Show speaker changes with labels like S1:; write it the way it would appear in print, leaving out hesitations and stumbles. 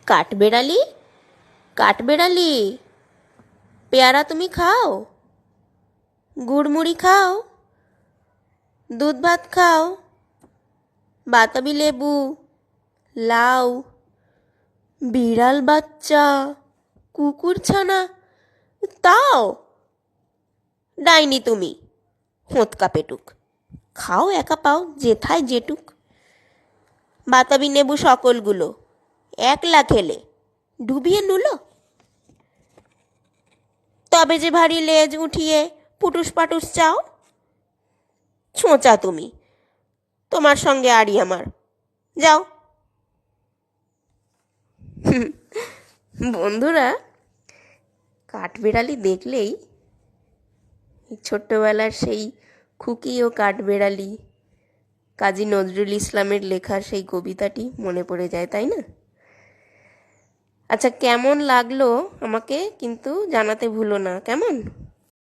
S1: কাঠবেড়ালি, কাঠবেড়ালি, পেয়ারা তুমি খাও, গুড়মুড়ি খাও, দুধ ভাত খাও, বাতাবি লেবু, লাউ, বিড়াল বাচ্চা, কুকুর ছানা, তাও ডাইনি তুমি, হোঁতকা পেটুক, খাও একা পাও যেথায় যেটুক। বাতাবি নেবু সকলগুলো একলা খেলে ডুবিয়ে নুলো। তবে যে ভারী লেজ উঠিয়ে পুটুস পাটুস চাও, ছোঁচা তুমি, তোমার সঙ্গে আড়ি আমার, যাও। বন্ধুরা, কাঠবেড়ালি দেখলেই ছোট্টবেলার সেই খুকি ও কাঠবেড়ালি, কাজী নজরুল ইসলামের লেখা সেই কবিতাটি মনে পড়ে যায়, তাই না? আচ্ছা, কেমন লাগলো আমাকে কিন্তু জানাতে ভুলো না, কেমন?